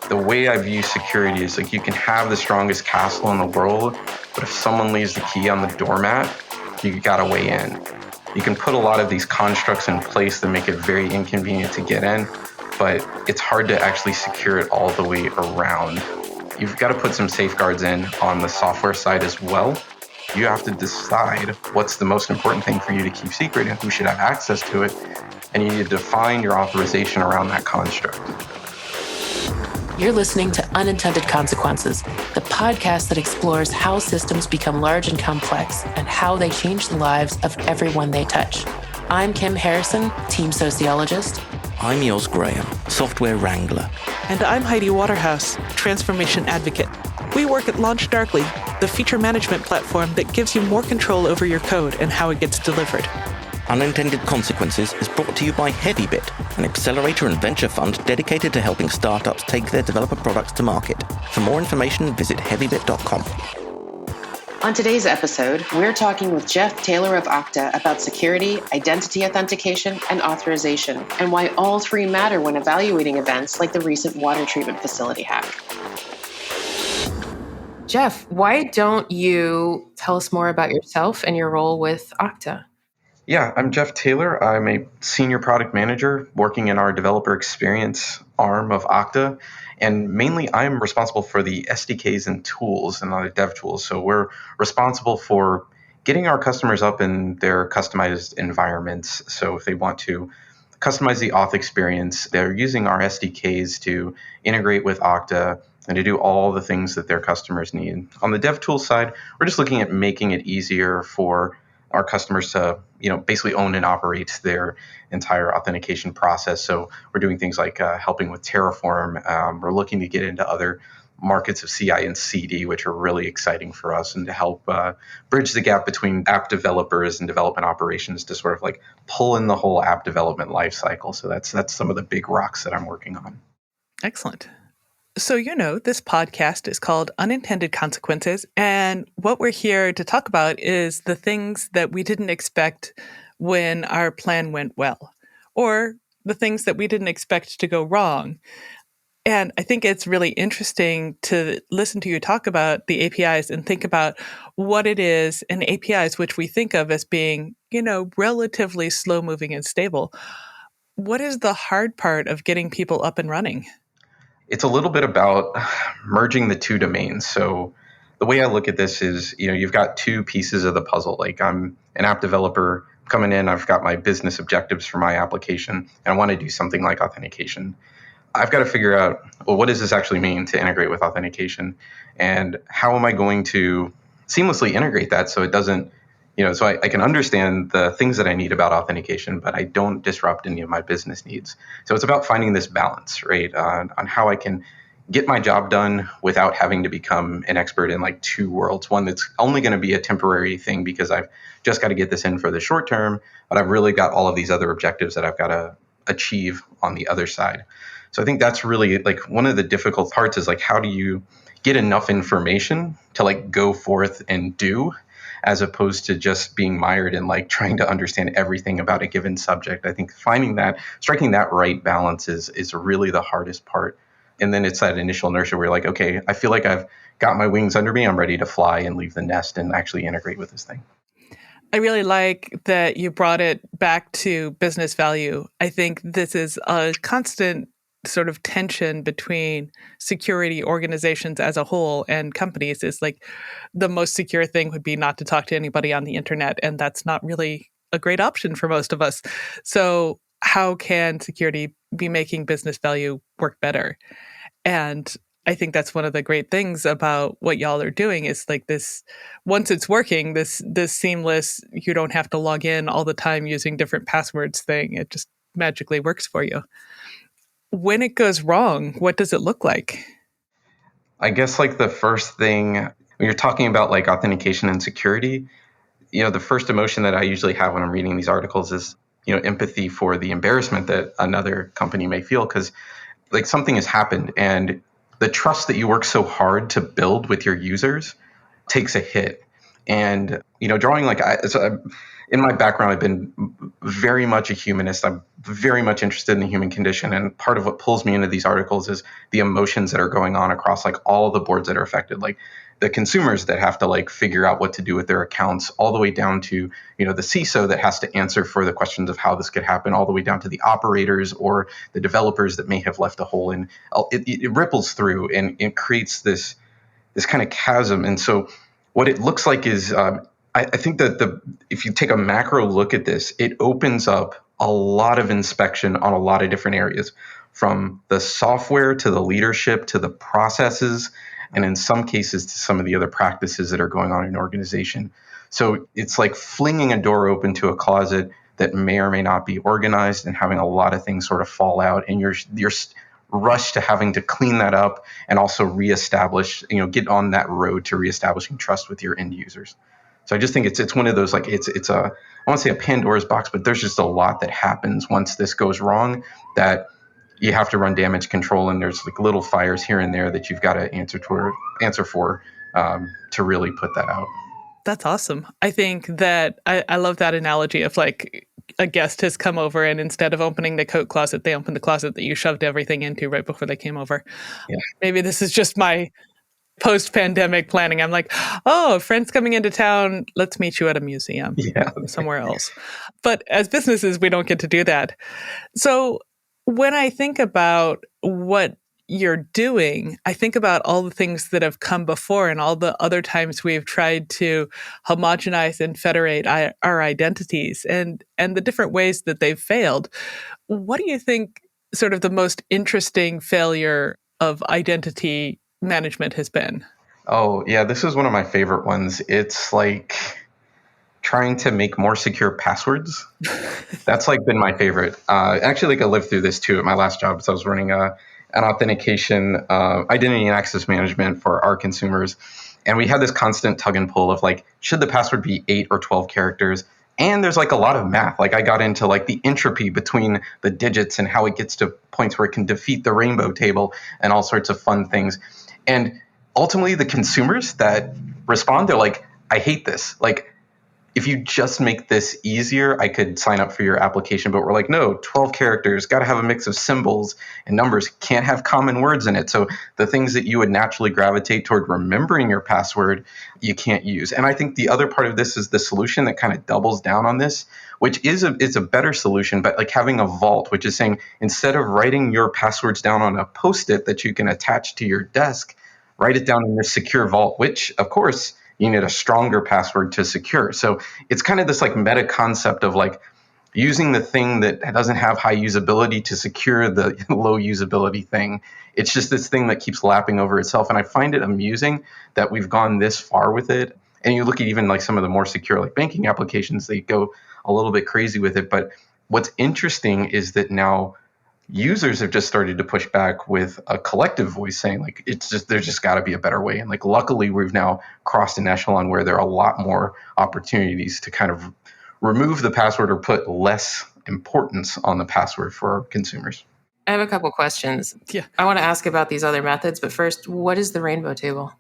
The way I view security is like you can have the strongest castle in the world, but if someone leaves the key on the doormat, you gotta weigh in. You can put a lot of these constructs in place that make it very inconvenient to get in, but it's hard to actually secure it all the way around. You've got to put some safeguards in on the software side as well. You have to decide what's the most important thing for you to keep secret and who should have access to it, and you need to define your authorization around that construct. You're listening to Unintended Consequences, the podcast that explores how systems become large and complex and how they change the lives of everyone they touch. I'm Kim Harrison, team sociologist. I'm Yoz Graham, software wrangler. And I'm Heidi Waterhouse, transformation advocate. We work at LaunchDarkly, the feature management platform that gives you more control over your code and how it gets delivered. Unintended Consequences is brought to you by Heavybit, an accelerator and venture fund dedicated to helping startups take their developer products to market. For more information, visit heavybit.com. On today's episode, we're talking with Jeff Taylor of Okta about security, identity authentication, and authorization, and why all three matter when evaluating events like the recent water treatment facility hack. Jeff, why don't you tell us more about yourself and your role with Okta? Yeah, I'm Jeff Taylor. I'm a senior product manager working in our developer experience arm of Okta. And mainly I'm responsible for the SDKs and tools and other dev tools. So we're responsible for getting our customers up in their customized environments. So if they want to customize the Auth experience, they're using our SDKs to integrate with Okta and to do all the things that their customers need. On the dev tool side, we're just looking at making it easier for our customers to, basically own and operate their entire authentication process. So we're doing things like helping with Terraform. We're looking to get into other markets of CI and CD, which are really exciting for us, and to help bridge the gap between app developers and development operations to sort of like pull in the whole app development lifecycle. So that's some of the big rocks that I'm working on. Excellent. So, this podcast is called Unintended Consequences, and what we're here to talk about is the things that we didn't expect when our plan went well, or the things that we didn't expect to go wrong. And I think it's really interesting to listen to you talk about the APIs and think about what it is in APIs, which we think of as being, relatively slow-moving and stable. What is the hard part of getting people up and running? It's a little bit about merging the two domains. So the way I look at this is, you've got two pieces of the puzzle. Like I'm an app developer coming in, I've got my business objectives for my application, and I want to do something like authentication. I've got to figure out, well, what does this actually mean to integrate with authentication? And how am I going to seamlessly integrate that so it doesn't, so I can understand the things that I need about authentication, but I don't disrupt any of my business needs. So it's about finding this balance, right, on how I can get my job done without having to become an expert in like two worlds. One that's only going to be a temporary thing because I've just got to get this in for the short term, but I've really got all of these other objectives that I've got to achieve on the other side. So I think that's really like one of the difficult parts is like, how do you get enough information to like go forth and do, as opposed to just being mired in like trying to understand everything about a given subject. I think striking that right balance is really the hardest part. And then it's that initial inertia where you're like, okay, I feel like I've got my wings under me. I'm ready to fly and leave the nest and actually integrate with this thing. I really like that you brought it back to business value. I think this is a constant sort of tension between security organizations as a whole and companies. Is like the most secure thing would be not to talk to anybody on the internet, and that's not really a great option for most of us. So how can security be making business value work better? And I think that's one of the great things about what y'all are doing is like this, once it's working, this seamless, you don't have to log in all the time using different passwords thing. It just magically works for you. When it goes wrong, what does it look like? I guess like the first thing, when you're talking about like authentication and security, the first emotion that I usually have when I'm reading these articles is, empathy for the embarrassment that another company may feel, because like something has happened and the trust that you work so hard to build with your users takes a hit. And, drawing in my background, I've been very much a humanist. I'm very much interested in the human condition. And part of what pulls me into these articles is the emotions that are going on across like all the boards that are affected, like the consumers that have to like figure out what to do with their accounts, all the way down to, the CISO that has to answer for the questions of how this could happen, all the way down to the operators or the developers that may have left a hole in. It ripples through and it creates this kind of chasm. And so what it looks like is I think that if you take a macro look at this, it opens up a lot of inspection on a lot of different areas, from the software to the leadership to the processes, and in some cases to some of the other practices that are going on in an organization. So it's like flinging a door open to a closet that may or may not be organized and having a lot of things sort of fall out, and you're rushed to having to clean that up and also reestablish, get on that road to reestablishing trust with your end users. So I just think it's one of those, like it's a, I want to say a Pandora's box, but there's just a lot that happens once this goes wrong that you have to run damage control, and there's like little fires here and there that you've got to answer for to really put that out. That's awesome. I think that I love that analogy of like a guest has come over and instead of opening the coat closet, they opened the closet that you shoved everything into right before they came over. Yeah. Maybe this is just my post-pandemic planning. I'm like, oh, a friend's coming into town. Let's meet you at a museum somewhere else. But as businesses, we don't get to do that. So when I think about what you're doing, I think about all the things that have come before and all the other times we've tried to homogenize and federate our identities and the different ways that they've failed. What do you think sort of the most interesting failure of identity management has been? Oh, yeah, this is one of my favorite ones. It's like trying to make more secure passwords. That's like been my favorite. Actually, like I lived through this too at my last job. So I was running an authentication, identity and access management for our consumers. And we had this constant tug and pull of like, should the password be 8 or 12 characters? And there's like a lot of math. Like I got into like the entropy between the digits and how it gets to points where it can defeat the rainbow table and all sorts of fun things. And ultimately the consumers that respond, they're like, I hate this. Like, if you just make this easier, I could sign up for your application. But we're like, no, 12 characters, got to have a mix of symbols and numbers, can't have common words in it. So the things that you would naturally gravitate toward remembering your password, you can't use. And I think the other part of this is the solution that kind of doubles down on this, which is it's a better solution, but like having a vault, which is saying instead of writing your passwords down on a Post-it that you can attach to your desk, write it down in this secure vault, which of course, you need a stronger password to secure. So it's kind of this like meta concept of like using the thing that doesn't have high usability to secure the low usability thing. It's just this thing that keeps lapping over itself. And I find it amusing that we've gone this far with it. And you look at even like some of the more secure like banking applications, they go a little bit crazy with it. But what's interesting is that now users have just started to push back with a collective voice saying like there's just got to be a better way. And like luckily we've now crossed an echelon where there are a lot more opportunities to kind of remove the password or put less importance on the password for consumers. I have a couple questions. Yeah, I want to ask about these other methods, but first, what is the rainbow table?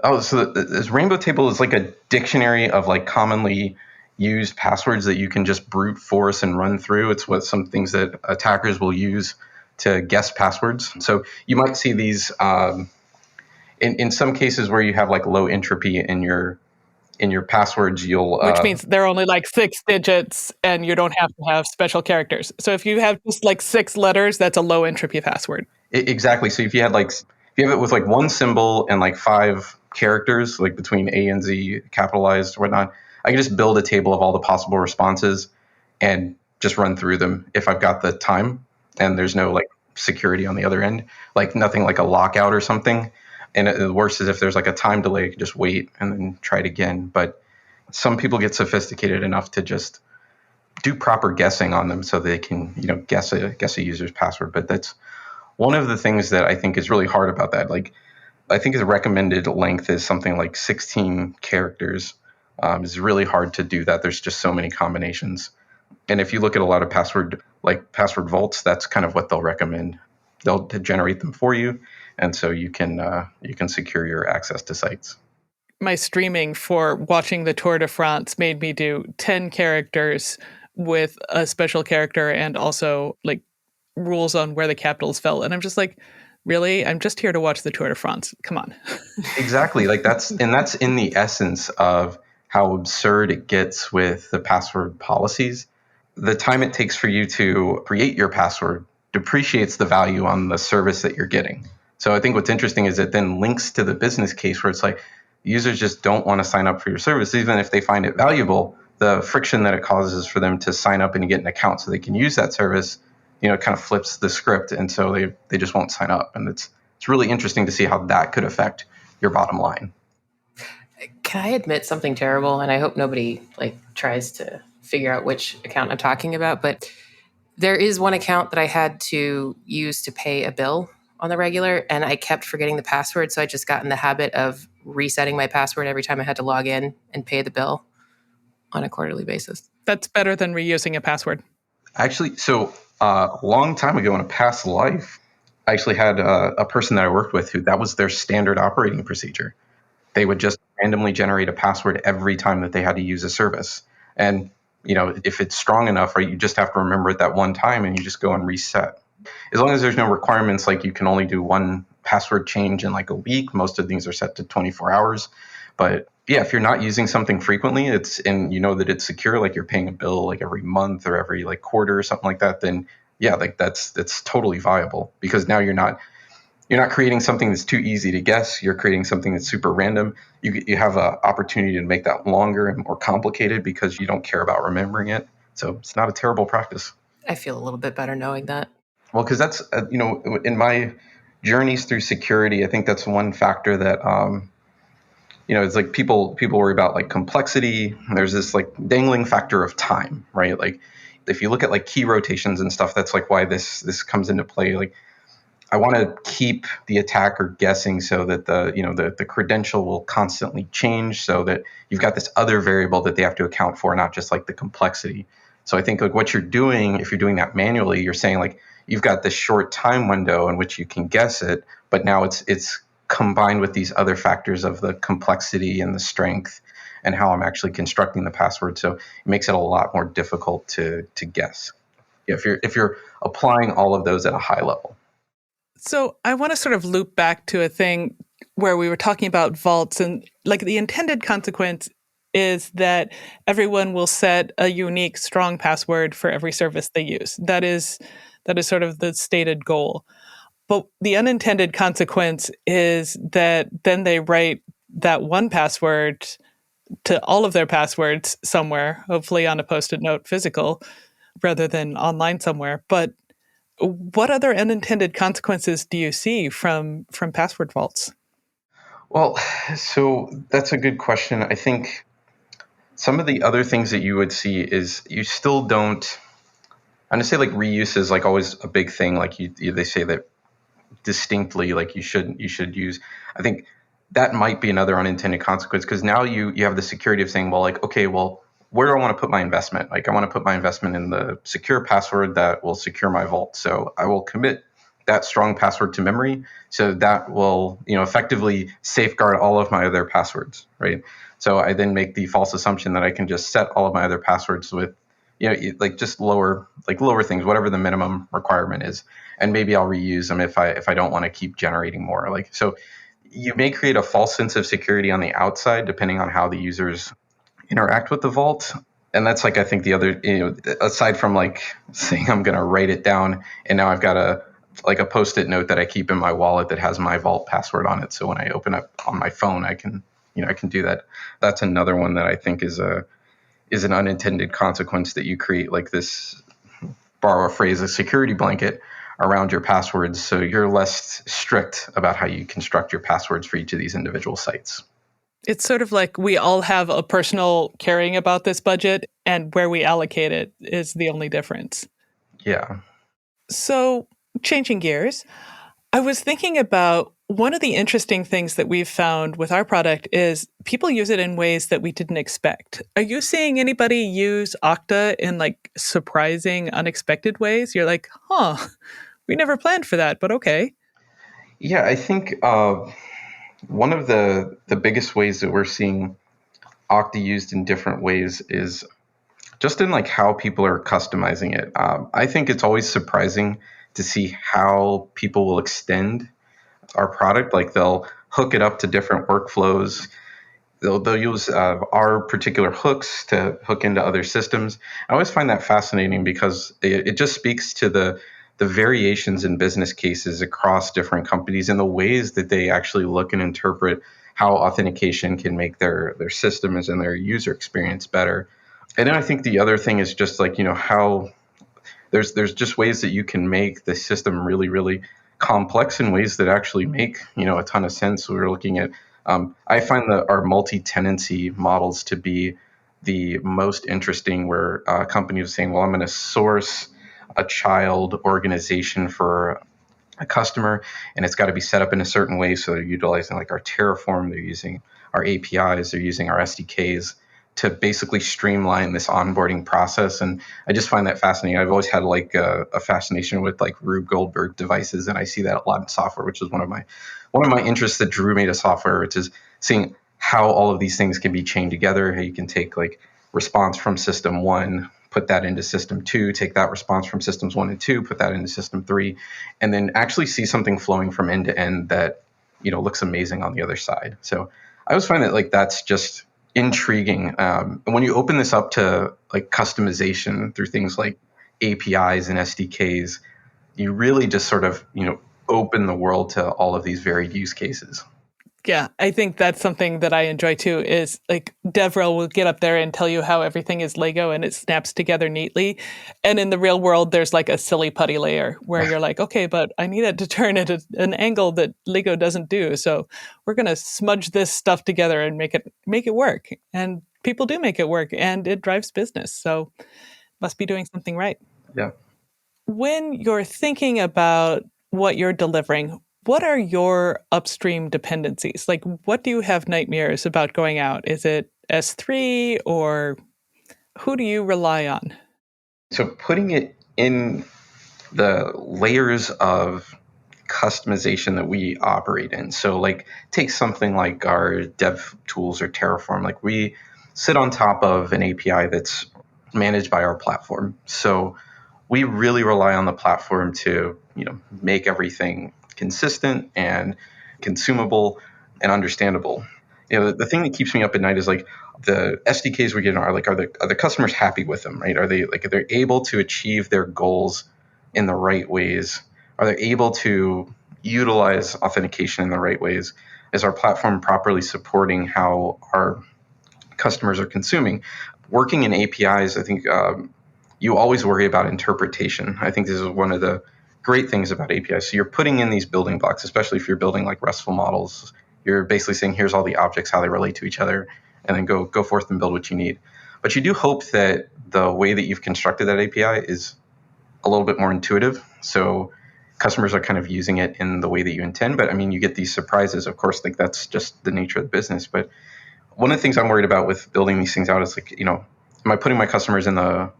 Oh, so this rainbow table is like a dictionary of like commonly used passwords that you can just brute force and run through. It's what some things that attackers will use to guess passwords. So you might see these in some cases where you have like low entropy in your passwords. Which means they're only like 6 digits and you don't have to have special characters. So if you have just like 6 letters, that's a low entropy password. Exactly. So if you have it with like one symbol and like 5 characters, like between A and Z capitalized or whatnot, I can just build a table of all the possible responses and just run through them if I've got the time and there's no like security on the other end, like nothing like a lockout or something. And the worst is if there's like a time delay, I can just wait and then try it again. But some people get sophisticated enough to just do proper guessing on them so they can, guess a user's password. But that's one of the things that I think is really hard about that. Like, I think the recommended length is something like 16 characters. It's really hard to do that. There's just so many combinations. And if you look at a lot of password vaults, that's kind of what they'll recommend. They'll generate them for you. And so you can secure your access to sites. my streaming for watching the Tour de France made me do 10 characters with a special character and also like rules on where the capitals fell. And I'm just like, really? I'm just here to watch the Tour de France. Come on. Exactly. Like that's in the essence of how absurd it gets with the password policies. The time it takes for you to create your password depreciates the value on the service that you're getting. So I think what's interesting is it then links to the business case where it's like users just don't want to sign up for your service, even if they find it valuable. The friction that it causes for them to sign up and get an account so they can use that service, it kind of flips the script, and so they just won't sign up. And it's really interesting to see how that could affect your bottom line. Can I admit something terrible? And I hope nobody tries to figure out which account I'm talking about. But there is one account that I had to use to pay a bill on the regular, and I kept forgetting the password. So I just got in the habit of resetting my password every time I had to log in and pay the bill on a quarterly basis. That's better than reusing a password. Actually, so a long time ago in a past life, I actually had a person that I worked with who that was their standard operating procedure. They would just randomly generate a password every time that they had to use a service. And, if it's strong enough, right, you just have to remember it that one time and you just go and reset. As long as there's no requirements, like you can only do one password change in like a week. Most of things are set to 24 hours. But yeah, if you're not using something frequently, and you know that it's secure, like you're paying a bill like every month or every like quarter or something like that, then yeah, like that's totally viable, because now you're not creating something that's too easy to guess. You're creating something that's super random. You have an opportunity to make that longer and more complicated because you don't care about remembering it. So it's not a terrible practice. I feel a little bit better knowing that. Well, because that's, in my journeys through security, I think that's one factor that, it's like people worry about like complexity. There's this like dangling factor of time, right? Like if you look at like key rotations and stuff, that's like why this comes into play. Like I want to keep the attacker guessing so that the credential will constantly change, so that you've got this other variable that they have to account for, not just like the complexity. So I think like what you're doing, if you're doing that manually, you're saying like you've got this short time window in which you can guess it, but now it's combined with these other factors of the complexity and the strength and how I'm actually constructing the password. So it makes it a lot more difficult to guess if you're applying all of those at a high level. So I want to sort of loop back to a thing where we were talking about vaults, and like the intended consequence is that everyone will set a unique, strong password for every service they use. That is sort of the stated goal. But the unintended consequence is that then they write that one password to all of their passwords somewhere, hopefully on a Post-it note physical rather than online somewhere. But what other unintended consequences do you see from password vaults? Well, so that's a good question. I think some of the other things that you would see is you still don't. I'm gonna say like reuse is like always a big thing. Like they say that distinctly, like you should use. I think that might be another unintended consequence, because now you have the security of saying, well, like, okay, well, where do I want to put my investment? Like I want to put my investment in the secure password that will secure my vault. So I will commit that strong password to memory, so that will effectively safeguard all of my other passwords, right? So I then make the false assumption that I can just set all of my other passwords with like just lower things, whatever the minimum requirement is, and maybe I'll reuse them if I don't want to keep generating more. Like, so you may create a false sense of security on the outside depending on how the users interact with the vault. And that's like, I think the other, aside from like saying I'm going to write it down and now I've got a Post-it note that I keep in my wallet that has my vault password on it. So when I open up on my phone, I can do that. That's another one that I think is an unintended consequence, that you create like this, borrow a phrase, a security blanket around your passwords. So you're less strict about how you construct your passwords for each of these individual sites. It's sort of like we all have a personal caring about this budget, and where we allocate it is the only difference. Yeah. So changing gears, I was thinking about one of the interesting things that we've found with our product is people use it in ways that we didn't expect. Are you seeing anybody use Okta in like surprising, unexpected ways? You're like, we never planned for that, but okay. Yeah, I think One of the biggest ways that we're seeing Okta used in different ways is just in like how people are customizing it. I think it's always surprising to see how people will extend our product. Like they'll hook it up to different workflows. They'll use our particular hooks to hook into other systems. I always find that fascinating because it just speaks to the variations in business cases across different companies and the ways that they actually look and interpret how authentication can make their systems and their user experience better. And then I think the other thing is just like, how there's just ways that you can make the system really, really complex in ways that actually make, a ton of sense. We were looking at, I find that our multi-tenancy models to be the most interesting, where a company was saying, well, I'm going to source a child organization for a customer, and it's got to be set up in a certain way. So they're utilizing like our Terraform, they're using our APIs, they're using our SDKs to basically streamline this onboarding process. And I just find that fascinating. I've always had like a fascination with like Rube Goldberg devices, and I see that a lot in software, which is one of my interests that drew me to software, which is seeing how all of these things can be chained together. How you can take like response from system one, put that into system two, take that response from systems one and two, put that into system three, and then actually see something flowing from end to end that, looks amazing on the other side. So I always find that like that's just intriguing. And when you open this up to like customization through things like APIs and SDKs, you really just sort of, open the world to all of these varied use cases. Yeah, I think that's something that I enjoy too, is like DevRel will get up there and tell you how everything is Lego and it snaps together neatly. And in the real world, there's like a silly putty layer where you're like, okay, but I need it to turn at an angle that Lego doesn't do. So we're going to smudge this stuff together and make it work. And people do make it work, and it drives business. So must be doing something right. Yeah. When you're thinking about what you're delivering, what are your upstream dependencies? Like, what do you have nightmares about going out? Is it S3, or who do you rely on? So putting it in the layers of customization that we operate in. So like take something like our dev tools or Terraform. Like we sit on top of an API that's managed by our platform. So we really rely on the platform to, make everything consistent and consumable and understandable. The thing that keeps me up at night is like the SDKs we're getting are the customers happy with them, right? Are they able to achieve their goals in the right ways? Are they able to utilize authentication in the right ways? Is our platform properly supporting how our customers are consuming? Working in APIs, I think you always worry about interpretation. I think this is one of the great things about APIs. So you're putting in these building blocks, especially if you're building like RESTful models. You're basically saying, here's all the objects, how they relate to each other, and then go forth and build what you need. But you do hope that the way that you've constructed that API is a little bit more intuitive. So customers are kind of using it in the way that you intend. But I mean, you get these surprises, of course, like that's just the nature of the business. But one of the things I'm worried about with building these things out is like, am I putting my customers in the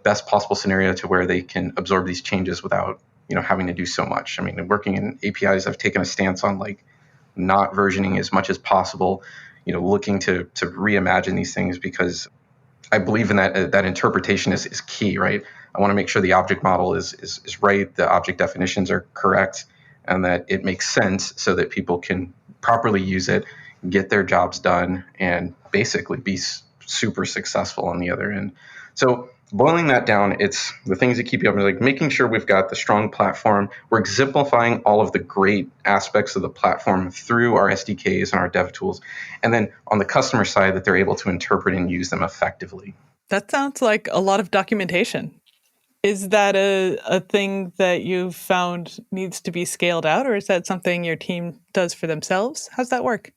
best possible scenario to where they can absorb these changes without, having to do so much? I mean, working in APIs, I've taken a stance on like not versioning as much as possible, looking to reimagine these things, because I believe in that interpretation is key, right? I want to make sure the object model is right, the object definitions are correct, and that it makes sense so that people can properly use it, get their jobs done, and basically be super successful on the other end. So boiling that down, it's the things that keep you up, like making sure we've got the strong platform. We're exemplifying all of the great aspects of the platform through our SDKs and our dev tools. And then on the customer side, that they're able to interpret and use them effectively. That sounds like a lot of documentation. Is that a thing that you've found needs to be scaled out, or is that something your team does for themselves? How's that work?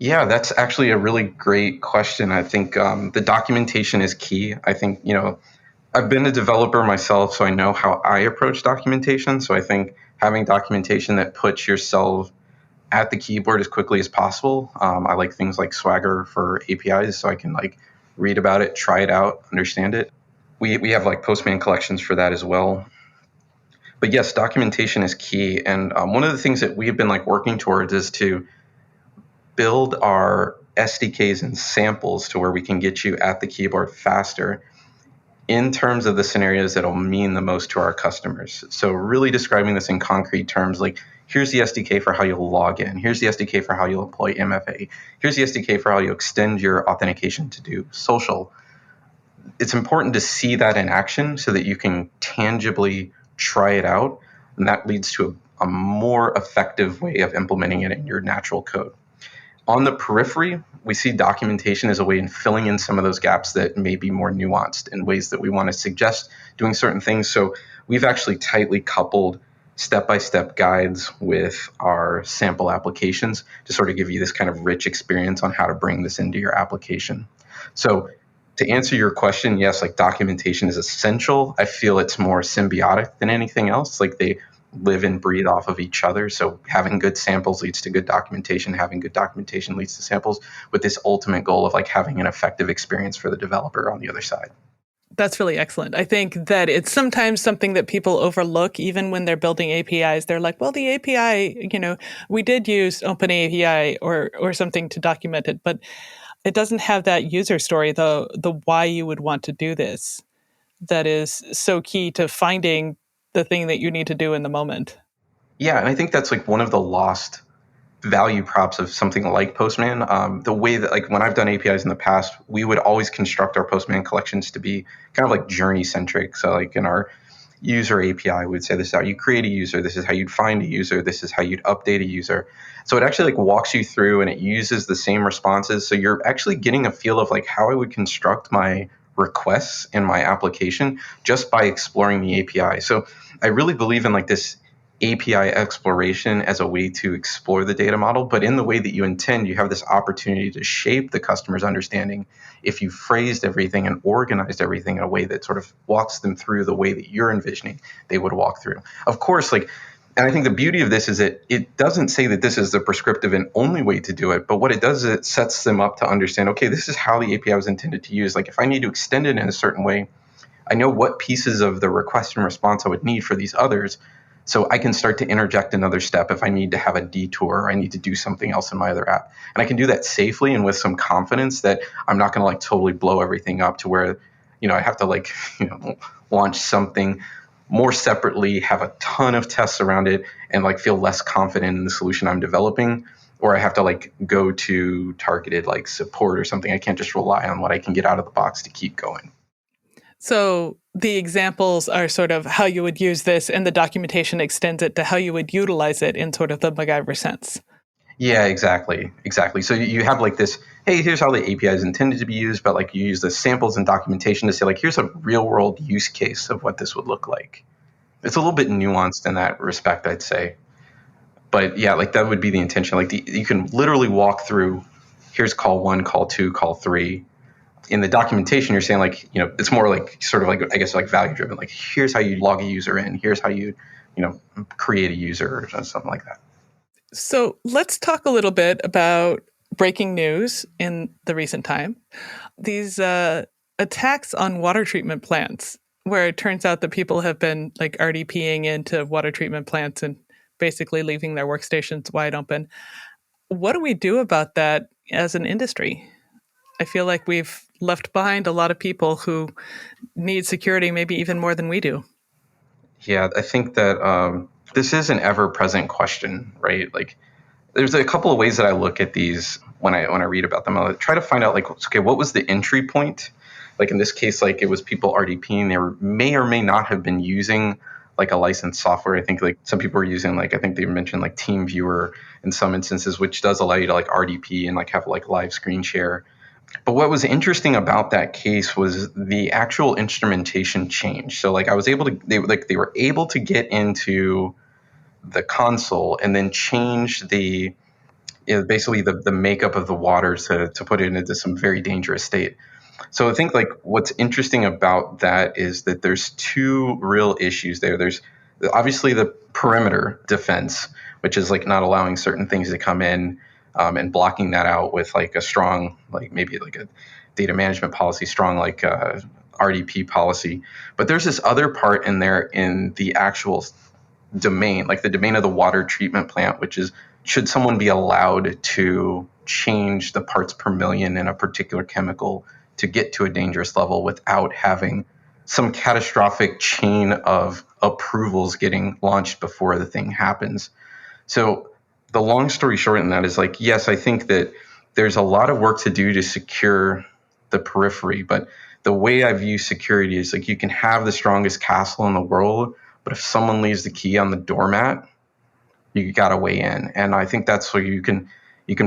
Yeah, that's actually a really great question. I think the documentation is key. I think, I've been a developer myself, so I know how I approach documentation. So I think having documentation that puts yourself at the keyboard as quickly as possible. I like things like Swagger for APIs, so I can like read about it, try it out, understand it. We have like Postman collections for that as well. But yes, documentation is key. And one of the things that we've been like working towards is to build our SDKs and samples to where we can get you at the keyboard faster in terms of the scenarios that'll mean the most to our customers. So really describing this in concrete terms, like here's the SDK for how you'll log in. Here's the SDK for how you'll employ MFA. Here's the SDK for how you extend your authentication to do social. It's important to see that in action so that you can tangibly try it out. And that leads to a more effective way of implementing it in your natural code. On the periphery, we see documentation as a way in filling in some of those gaps that may be more nuanced in ways that we want to suggest doing certain things. So we've actually tightly coupled step-by-step guides with our sample applications to sort of give you this kind of rich experience on how to bring this into your application. So to answer your question, yes, like documentation is essential. I feel it's more symbiotic than anything else. Like they live and breathe off of each other. So having good samples leads to good documentation. Having good documentation leads to samples, with this ultimate goal of like having an effective experience for the developer on the other side. That's really excellent. I think that it's sometimes something that people overlook, even when they're building APIs. They're like, well, the API, we did use OpenAPI or something to document it, but it doesn't have that user story, the why you would want to do this. That is so key to finding the thing that you need to do in the moment. Yeah, and I think that's like one of the lost value props of something like Postman. The way that, like, when I've done APIs in the past, we would always construct our Postman collections to be kind of like journey centric. So like in our user API, we'd say this is how you create a user, this is how you'd find a user, this is how you'd update a user. So it actually like walks you through and it uses the same responses. So you're actually getting a feel of like how I would construct my requests in my application just by exploring the API. So I really believe in like this API exploration as a way to explore the data model, but in the way that you intend, you have this opportunity to shape the customer's understanding if you phrased everything and organized everything in a way that sort of walks them through the way that you're envisioning they would walk through. Of course, like, and I think the beauty of this is that it doesn't say that this is the prescriptive and only way to do it, but what it does is it sets them up to understand, okay, this is how the API was intended to use. Like if I need to extend it in a certain way, I know what pieces of the request and response I would need for these others. So I can start to interject another step if I need to have a detour or I need to do something else in my other app. And I can do that safely and with some confidence that I'm not going to like totally blow everything up to where, I have to like, launch something more separately, have a ton of tests around it and like feel less confident in the solution I'm developing. Or I have to like go to targeted like support or something. I can't just rely on what I can get out of the box to keep going. So the examples are sort of how you would use this, and the documentation extends it to how you would utilize it in sort of the MacGyver sense. Yeah, exactly. So you have like this, hey, here's how the API is intended to be used, but like you use the samples and documentation to say like, here's a real world use case of what this would look like. It's a little bit nuanced in that respect, I'd say. But yeah, like that would be the intention. Like you can literally walk through, here's call 1, call 2, call 3. In the documentation, you're saying like, it's more like sort of like, I guess, like value driven. Like here's how you log a user in. Here's how you, create a user or something like that. So let's talk a little bit about breaking news in the recent time. These attacks on water treatment plants, where it turns out that people have been like RDPing into water treatment plants and basically leaving their workstations wide open. What do we do about that as an industry? I feel like we've left behind a lot of people who need security maybe even more than we do. Yeah, I think that this is an ever-present question, right? Like, there's a couple of ways that I look at these when I read about them. I try to find out, like, okay, what was the entry point? Like in this case, like it was people RDPing. They may or may not have been using like a licensed software. I think like some people were using like, I think they mentioned like TeamViewer in some instances, which does allow you to like RDP and like have like live screen share. But what was interesting about that case was the actual instrumentation change. So like I was able to, they were able to get into the console and then change the, basically the makeup of the water to put it into some very dangerous state. So I think like what's interesting about that is that there's two real issues there. There's obviously the perimeter defense, which is like not allowing certain things to come in and blocking that out with like a strong, like maybe like a data management policy, strong like RDP policy. But there's this other part in there in the actual domain, like the domain of the water treatment plant, which is, should someone be allowed to change the parts per million in a particular chemical to get to a dangerous level without having some catastrophic chain of approvals getting launched before the thing happens. So the long story short in that is like, yes, I think that there's a lot of work to do to secure the periphery, but the way I view security is like, you can have the strongest castle in the world, but if someone leaves the key on the doormat, you got to weigh in. And I think that's where you can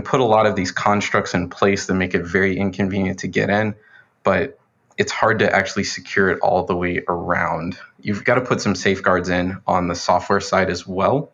put a lot of these constructs in place that make it very inconvenient to get in, but it's hard to actually secure it all the way around. You've got to put some safeguards in on the software side as well.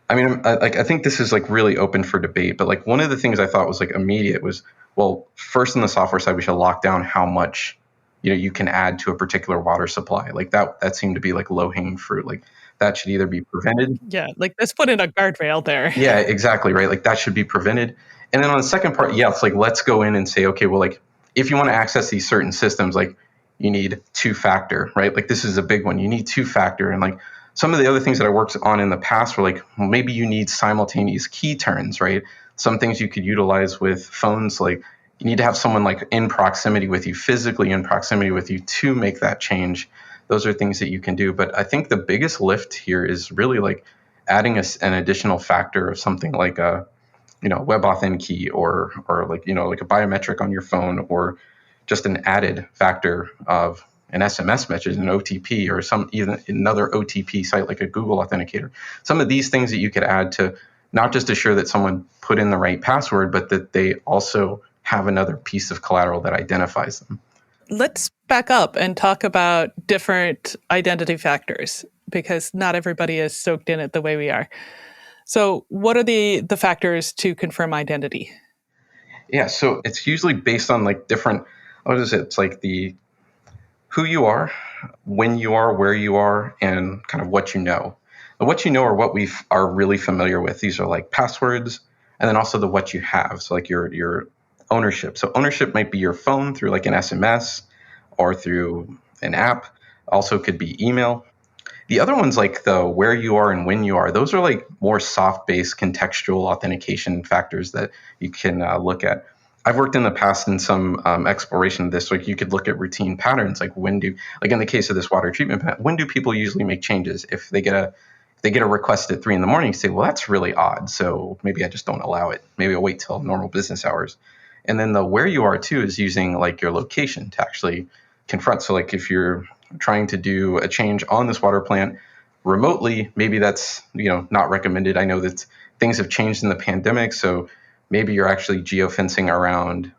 I mean, I think this is like really open for debate, but like one of the things I thought was like immediate was, well, first on the software side, we should lock down how much, you can add to a particular water supply. Like that seemed to be like low hanging fruit. Like that should either be prevented. Yeah, like let's put in a guardrail there. Yeah, exactly, right? Like that should be prevented. And then on the second part, yeah, it's like, let's go in and say, okay, well, like if you want to access these certain systems, like you need two-factor, right? Like this is a big one. You need two-factor. And like some of the other things that I worked on in the past were like, well, maybe you need simultaneous key turns, right? Some things you could utilize with phones, like you need to have someone like in proximity with you, physically in proximity with you to make that change. Those are things that you can do. But I think the biggest lift here is really like adding an additional factor of something like a, WebAuthn key or like, like a biometric on your phone, or just an added factor of an SMS message, an OTP, or some even another OTP site like a Google Authenticator. Some of these things that you could add to not just assure that someone put in the right password, but that they also have another piece of collateral that identifies them. Let's back up and talk about different identity factors, because not everybody is soaked in it the way we are. So what are the factors to confirm identity? Yeah, so it's usually based on like different, what is it? It's like the who you are, when you are, where you are, and kind of what you know. The what you know are what we are really familiar with. These are like passwords, and then also the what you have. So like your ownership. So ownership might be your phone through like an SMS or through an app. Also could be email. The other ones like the where you are and when you are, those are like more soft-based contextual authentication factors that you can look at. I've worked in the past in some exploration of this. Like you could look at routine patterns, like like in the case of this water treatment plant, when do people usually make changes? If they get a request at 3 a.m, you say, well, that's really odd. So maybe I just don't allow it. Maybe I'll wait till normal business hours. And then the where you are too is using like your location to actually confront. So like if you're trying to do a change on this water plant remotely, maybe that's not recommended. I know that things have changed in the pandemic, so maybe you're actually geofencing around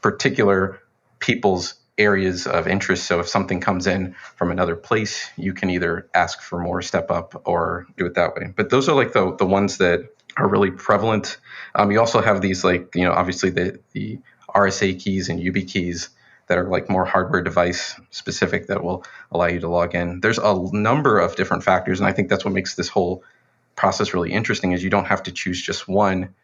particular people's areas of interest. So if something comes in from another place, you can either ask for more, step up, or do it that way. But those are like the ones that are really prevalent. You also have these like, obviously the RSA keys and UB keys that are like more hardware device specific that will allow you to log in. There's a number of different factors, and I think that's what makes this whole process really interesting is you don't have to choose just one.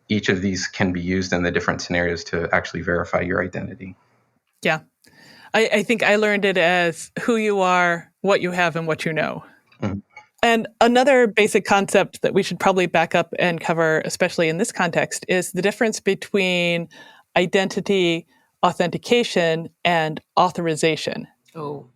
Each of these can be used in the different scenarios to actually verify your identity. Yeah. I think I learned it as who you are, what you have, and what you know. Mm-hmm. And another basic concept that we should probably back up and cover, especially in this context, is the difference between identity, authentication, and authorization. Oh.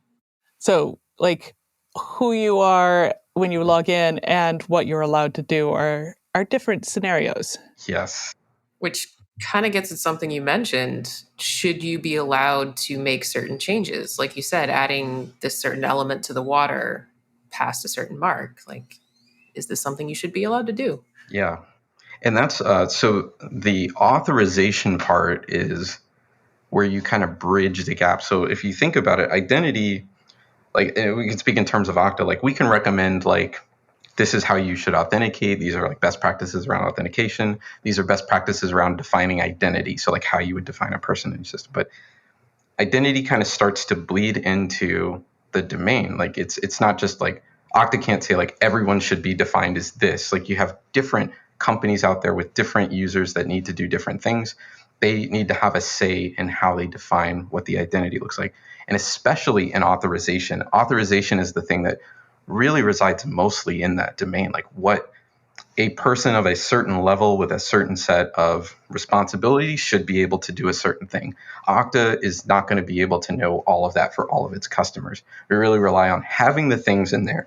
So, like, who you are when you log in and what you're allowed to do are different scenarios. Yes. Which kind of gets at something you mentioned. Should you be allowed to make certain changes? Like you said, adding this certain element to the water past a certain mark. Like, is this something you should be allowed to do? Yeah. And that's so the authorization part is where you kind of bridge the gap. So if you think about it, identity, like we can speak in terms of Okta, like we can recommend like, this is how you should authenticate. These are like best practices around authentication. These are best practices around defining identity. So like how you would define a person in your system. But identity kind of starts to bleed into the domain. Like it's not just like Okta can't say like everyone should be defined as this. Like you have different companies out there with different users that need to do different things. They need to have a say in how they define what the identity looks like. And especially in authorization. Authorization is the thing that really resides mostly in that domain, like what a person of a certain level with a certain set of responsibilities should be able to do a certain thing. Okta is not going to be able to know all of that for all of its customers. We really rely on having the things in there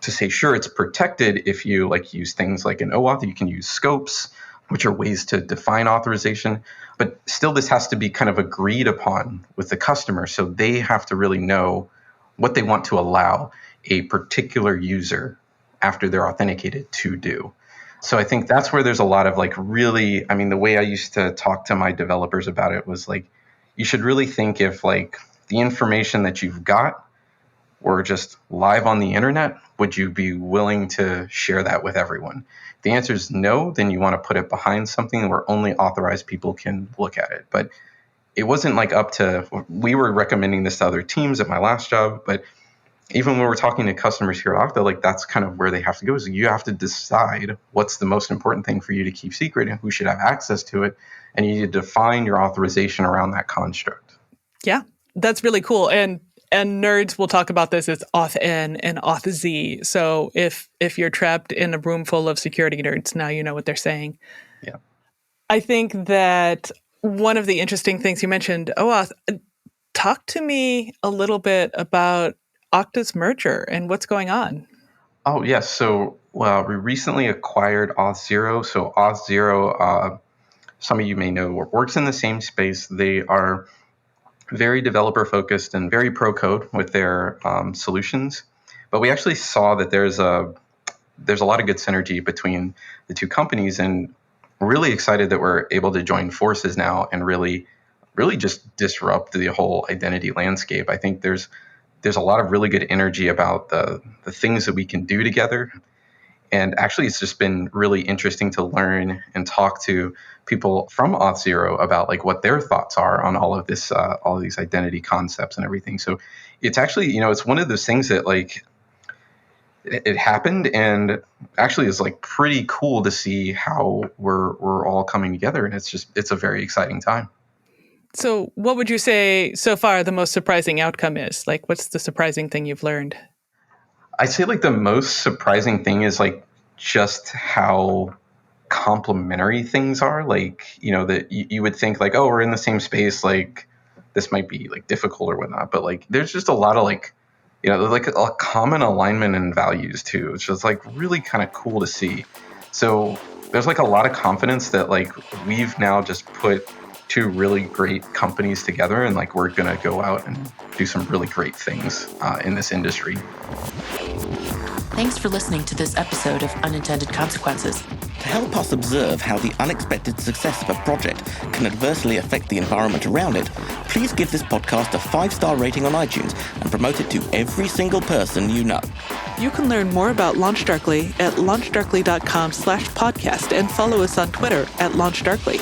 to say, sure, it's protected if you like use things like an OAuth, you can use scopes, which are ways to define authorization. But still, this has to be kind of agreed upon with the customer. So they have to really know what they want to allow a particular user after they're authenticated to do. So I think that's where there's a lot of like really, I mean, the way I used to talk to my developers about it was like, you should really think if like the information that you've got were just live on the internet, would you be willing to share that with everyone? If the answer is no, then you want to put it behind something where only authorized people can look at it. But it wasn't like up to, we were recommending this to other teams at my last job, but even when we're talking to customers here at Okta, like that's kind of where they have to go. So you have to decide what's the most important thing for you to keep secret and who should have access to it. And you need to define your authorization around that construct. Yeah, that's really cool. And nerds will talk about this as Auth N and Auth Z. So if you're trapped in a room full of security nerds, now you know what they're saying. Yeah. I think that one of the interesting things you mentioned, OAuth, talk to me a little bit about Okta's merger and what's going on. Oh, yes. So we recently acquired Auth0. So Auth0, some of you may know, works in the same space. They are very developer focused and very pro code with their solutions. But we actually saw that there's a lot of good synergy between the two companies, and we're really excited that we're able to join forces now and really just disrupt the whole identity landscape. I think there's a lot of really good energy about the things that we can do together. And actually, it's just been really interesting to learn and talk to people from Auth0 about like what their thoughts are on all of this, all of these identity concepts and everything. So it's actually, it's one of those things that like it happened, and actually is like pretty cool to see how we're all coming together. And it's a very exciting time. So what would you say so far the most surprising outcome is? Like, what's the surprising thing you've learned? I'd say like the most surprising thing is like just how complementary things are. Like, that you would think like, oh, we're in the same space, like this might be like difficult or whatnot. But like, there's just a lot of like, there's like a common alignment in values too. It's just like really kind of cool to see. So there's like a lot of confidence that like we've now just put two really great companies together, and like we're going to go out and do some really great things in this industry. Thanks for listening to this episode of Unintended Consequences. To help us observe how the unexpected success of a project can adversely affect the environment around it, please give this podcast a 5-star rating on iTunes and promote it to every single person you know. You can learn more about LaunchDarkly at launchdarkly.com/podcast and follow us on Twitter at LaunchDarkly.